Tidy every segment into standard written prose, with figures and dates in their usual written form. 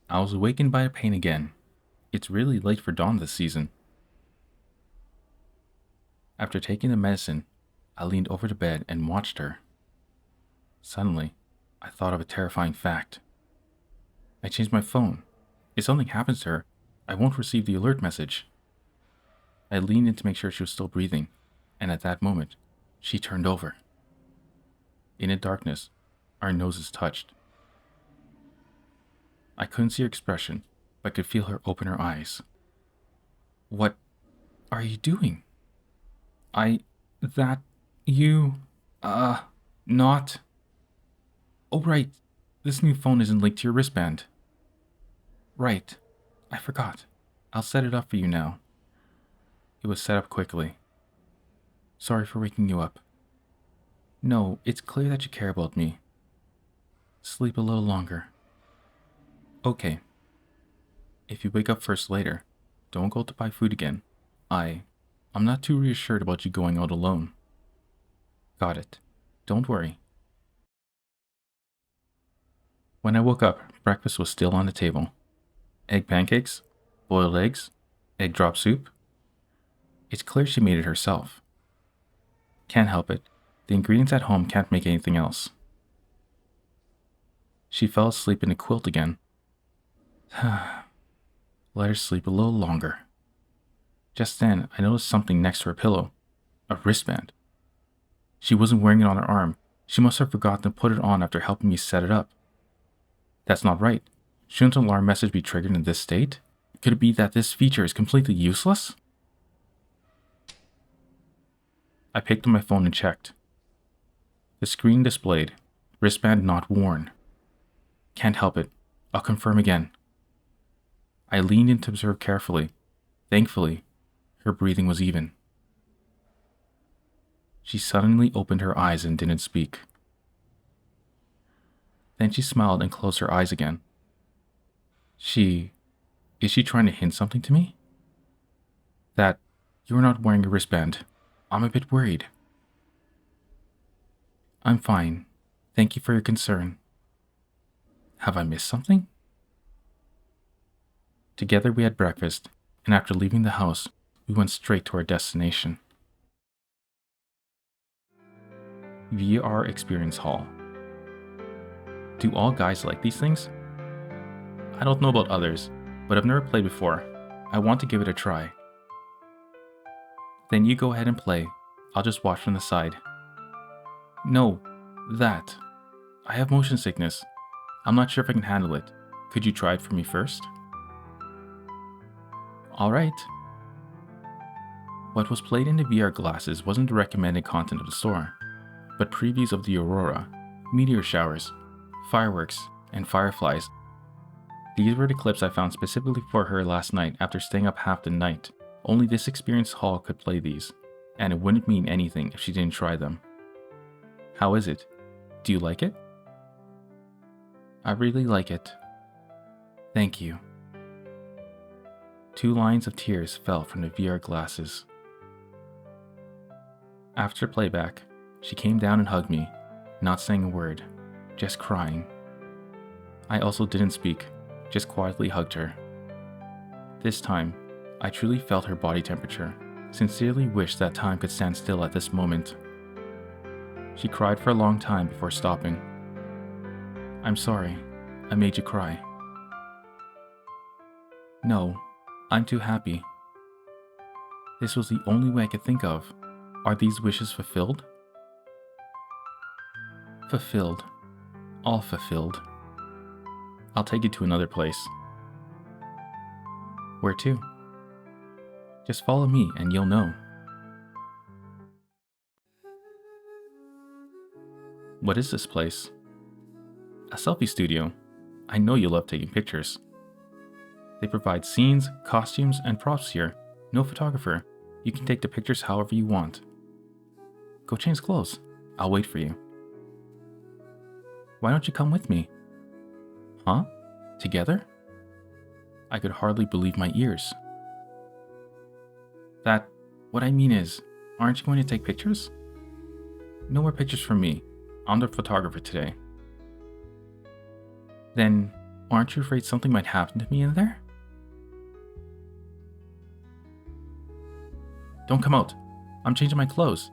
I was awakened by a pain again. It's really late for dawn this season. After taking the medicine, I leaned over the bed and watched her. Suddenly, I thought of a terrifying fact. I changed my phone. If something happens to her, I won't receive the alert message. I leaned in to make sure she was still breathing, and at that moment, she turned over. In the darkness, our noses touched. I couldn't see her expression, but could feel her open her eyes. What are you doing? Not. Oh, right. This new phone isn't linked to your wristband. Right. I forgot. I'll set it up for you now. It was set up quickly. Sorry for waking you up. No, it's clear that you care about me. Sleep a little longer. Okay. If you wake up first later, don't go to buy food again. I'm not too reassured about you going out alone. Got it. Don't worry. When I woke up, breakfast was still on the table. Egg pancakes, boiled eggs, egg drop soup. It's clear she made it herself. Can't help it. The ingredients at home can't make anything else. She fell asleep in the quilt again. Let her sleep a little longer. Just then, I noticed something next to her pillow. A wristband. She wasn't wearing it on her arm. She must have forgotten to put it on after helping me set it up. That's not right. Shouldn't an alarm message be triggered in this state? Could it be that this feature is completely useless? I picked up my phone and checked. The screen displayed, wristband not worn. Can't help it. I'll confirm again. I leaned in to observe carefully. Thankfully, her breathing was even. She suddenly opened her eyes and didn't speak. Then she smiled and closed her eyes again. Is she trying to hint something to me? That you're not wearing a wristband. I'm a bit worried. I'm fine. Thank you for your concern. Have I missed something? Together we had breakfast, and after leaving the house, we went straight to our destination. VR Experience Hall. Do all guys like these things? I don't know about others, but I've never played before. I want to give it a try. Then you go ahead and play. I'll just watch from the side. No, that. I have motion sickness. I'm not sure if I can handle it. Could you try it for me first? Alright. What was played in the VR glasses wasn't the recommended content of the store, but previews of the aurora, meteor showers, fireworks, and fireflies. These were the clips I found specifically for her last night after staying up half the night. Only this experienced hall could play these, and it wouldn't mean anything if she didn't try them. How is it? Do you like it? I really like it. Thank you. 2 lines of tears fell from the VR glasses. After playback, she came down and hugged me, not saying a word, just crying. I also didn't speak, just quietly hugged her. This time, I truly felt her body temperature, sincerely wished that time could stand still at this moment. She cried for a long time before stopping. I'm sorry, I made you cry. No, I'm too happy. This was the only way I could think of. Are these wishes fulfilled? Fulfilled. All fulfilled. I'll take you to another place. Where to? Just follow me and you'll know. What is this place? A selfie studio. I know you love taking pictures. They provide scenes, costumes, and props here. No photographer. You can take the pictures however you want. Go change clothes. I'll wait for you. Why don't you come with me? Huh? Together? I could hardly believe my ears. What I mean is, aren't you going to take pictures? No more pictures from me. I'm the photographer today. Then, Aren't you afraid something might happen to me in there? Don't come out. I'm changing my clothes.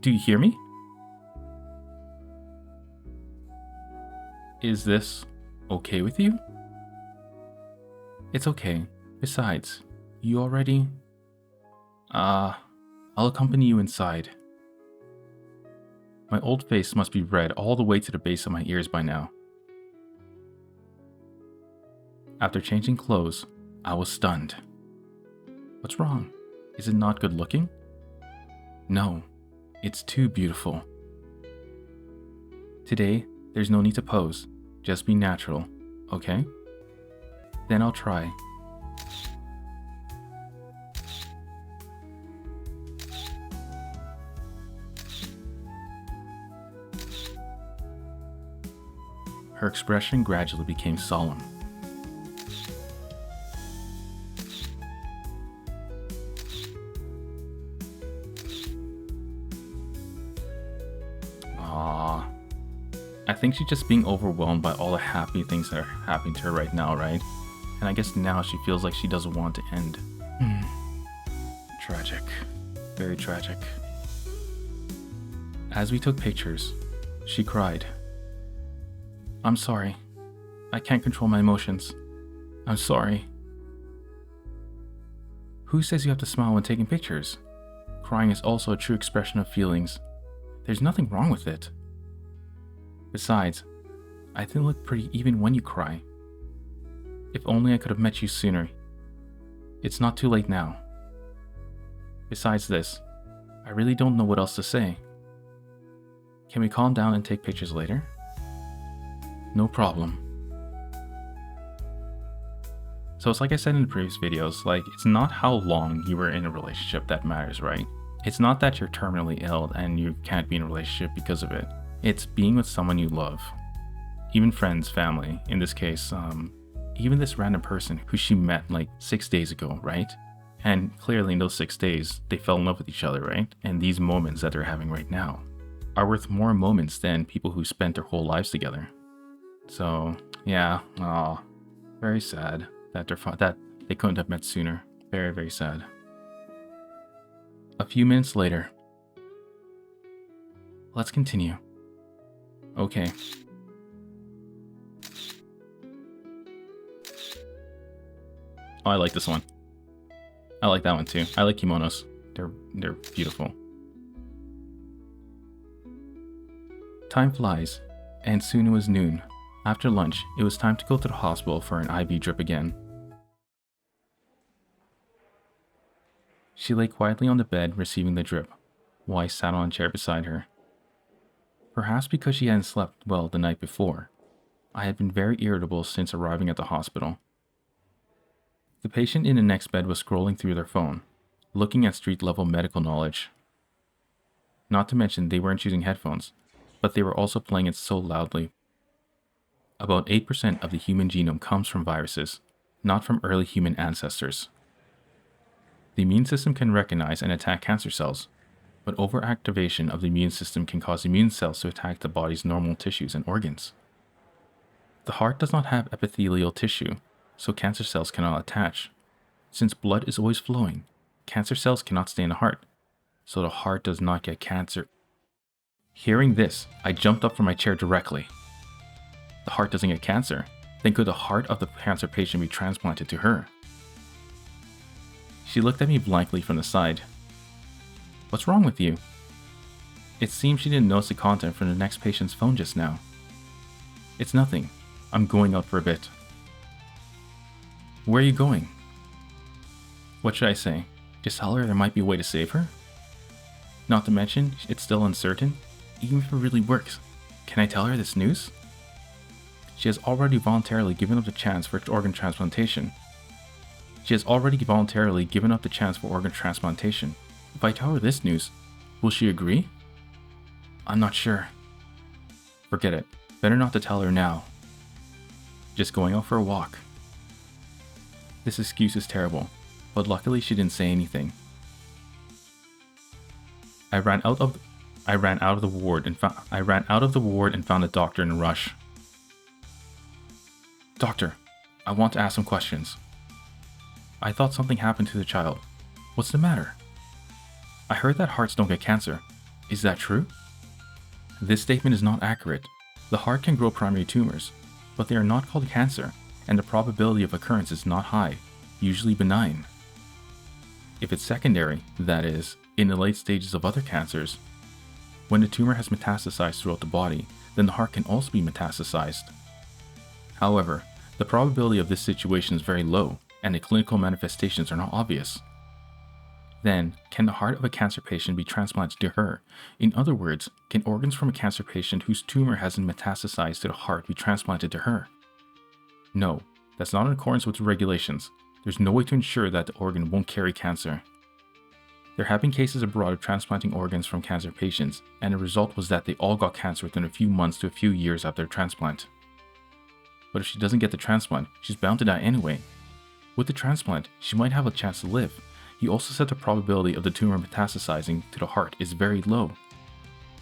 Do you hear me? Is this okay with you? It's okay. Besides, you already... I'll accompany you inside. My old face must be red all the way to the base of my ears by now. After changing clothes, I was stunned. What's wrong? Is it not good looking? No, it's too beautiful. Today, there's no need to pose. Just be natural, okay? Then I'll try. Her expression gradually became solemn. I think she's just being overwhelmed by all the happy things that are happening to her right now, right? And I guess now she feels like she doesn't want to end. Tragic. Very tragic. As we took pictures, she cried. I'm sorry. I can't control my emotions. I'm sorry. Who says you have to smile when taking pictures? Crying is also a true expression of feelings. There's nothing wrong with it. Besides, I think you look pretty even when you cry. If only I could have met you sooner. It's not too late now. Besides this, I really don't know what else to say. Can we calm down and take pictures later? No problem. So it's like I said in the previous videos, like, it's not how long you were in a relationship that matters, right? It's not that you're terminally ill and you can't be in a relationship because of it. It's being with someone you love. Even friends, family, in this case, even this random person who she met like 6 days ago, right? And clearly in those 6 days, they fell in love with each other, right? And these moments that they're having right now are worth more moments than people who spent their whole lives together. So, yeah, very sad that they couldn't have met sooner. Very, very sad. A few minutes later. Let's continue. Okay. Oh, I like this one. I like that one too. I like kimonos. They're beautiful. Time flies, and soon it was noon. After lunch, it was time to go to the hospital for an IV drip again. She lay quietly on the bed receiving the drip, while I sat on a chair beside her. Perhaps because she hadn't slept well the night before, I had been very irritable since arriving at the hospital. The patient in the next bed was scrolling through their phone, looking at street-level medical knowledge. Not to mention they weren't using headphones, but they were also playing it so loudly. About 8% of the human genome comes from viruses, not from early human ancestors. The immune system can recognize and attack cancer cells, but overactivation of the immune system can cause immune cells to attack the body's normal tissues and organs. The heart does not have epithelial tissue, so cancer cells cannot attach. Since blood is always flowing, cancer cells cannot stay in the heart, so the heart does not get cancer. Hearing this, I jumped up from my chair directly. The heart doesn't get cancer, then could the heart of the cancer patient be transplanted to her? She looked at me blankly from the side. What's wrong with you? It seems she didn't notice the content from the next patient's phone just now. It's nothing. I'm going out for a bit. Where are you going? What should I say? Just tell her there might be a way to save her? Not to mention, it's still uncertain, even if it really works. Can I tell her this news? She has already voluntarily given up the chance for organ transplantation. If I tell her this news, will she agree? I'm not sure. Forget it. Better not to tell her now. Just going out for a walk. This excuse is terrible, but luckily she didn't say anything. I ran out of the ward and found a doctor in a rush. Doctor, I want to ask some questions. I thought something happened to the child. What's the matter? I heard that hearts don't get cancer. Is that true? This statement is not accurate. The heart can grow primary tumors, but they are not called cancer, and the probability of occurrence is not high, usually benign. If it's secondary, that is, in the late stages of other cancers, when the tumor has metastasized throughout the body, then the heart can also be metastasized. However, the probability of this situation is very low, and the clinical manifestations are not obvious. Then, can the heart of a cancer patient be transplanted to her? In other words, can organs from a cancer patient whose tumor hasn't metastasized to the heart be transplanted to her? No, that's not in accordance with the regulations. There's no way to ensure that the organ won't carry cancer. There have been cases abroad of transplanting organs from cancer patients, and the result was that they all got cancer within a few months to a few years after their transplant. But if she doesn't get the transplant, she's bound to die anyway. With the transplant, she might have a chance to live. He also said the probability of the tumor metastasizing to the heart is very low.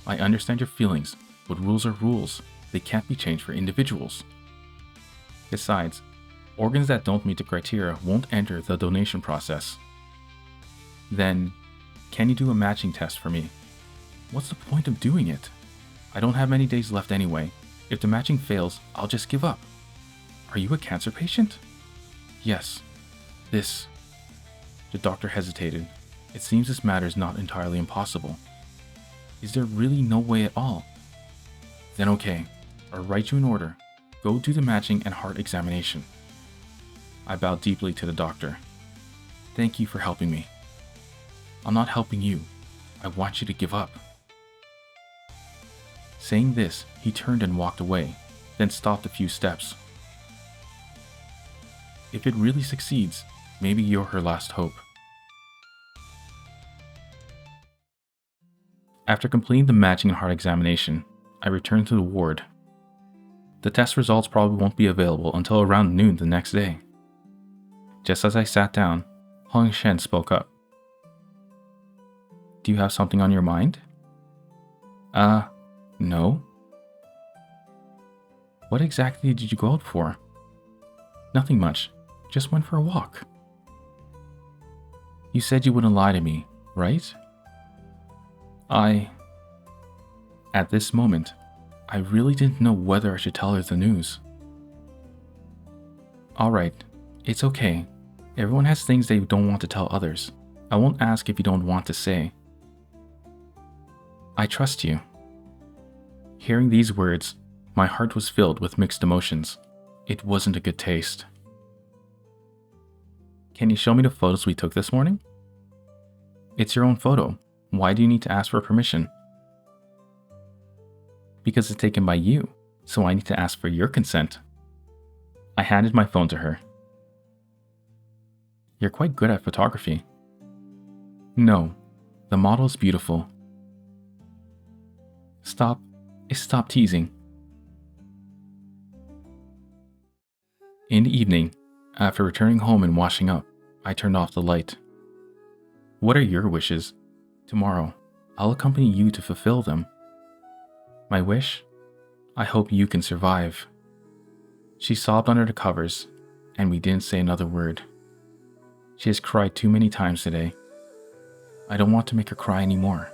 I understand your feelings, but rules are rules. They can't be changed for individuals. Besides, organs that don't meet the criteria won't enter the donation process. Then, can you do a matching test for me? What's the point of doing it? I don't have many days left anyway. If the matching fails, I'll just give up. Are you a cancer patient? Yes. The doctor hesitated. It seems this matter is not entirely impossible. Is there really no way at all? Then okay, I'll write you an order. Go do the matching and heart examination. I bowed deeply to the doctor. Thank you for helping me. I'm not helping you. I want you to give up. Saying this, he turned and walked away, then stopped a few steps. If it really succeeds, maybe you're her last hope. After completing the matching and heart examination, I returned to the ward. The test results probably won't be available until around noon the next day. Just as I sat down, Hong Shen spoke up. Do you have something on your mind? No. What exactly did you go out for? Nothing much. Just went for a walk. You said you wouldn't lie to me, right? At this moment, I really didn't know whether I should tell her the news. Alright, it's okay. Everyone has things they don't want to tell others. I won't ask if you don't want to say. I trust you. Hearing these words, my heart was filled with mixed emotions. It wasn't a good taste. Can you show me the photos we took this morning? It's your own photo. Why do you need to ask for permission? Because it's taken by you, so I need to ask for your consent. I handed my phone to her. You're quite good at photography. No, the model is beautiful. Stop teasing. In the evening, after returning home and washing up, I turned off the light. What are your wishes? Tomorrow, I'll accompany you to fulfill them. My wish? I hope you can survive. She sobbed under the covers, and we didn't say another word. She has cried too many times today. I don't want to make her cry anymore.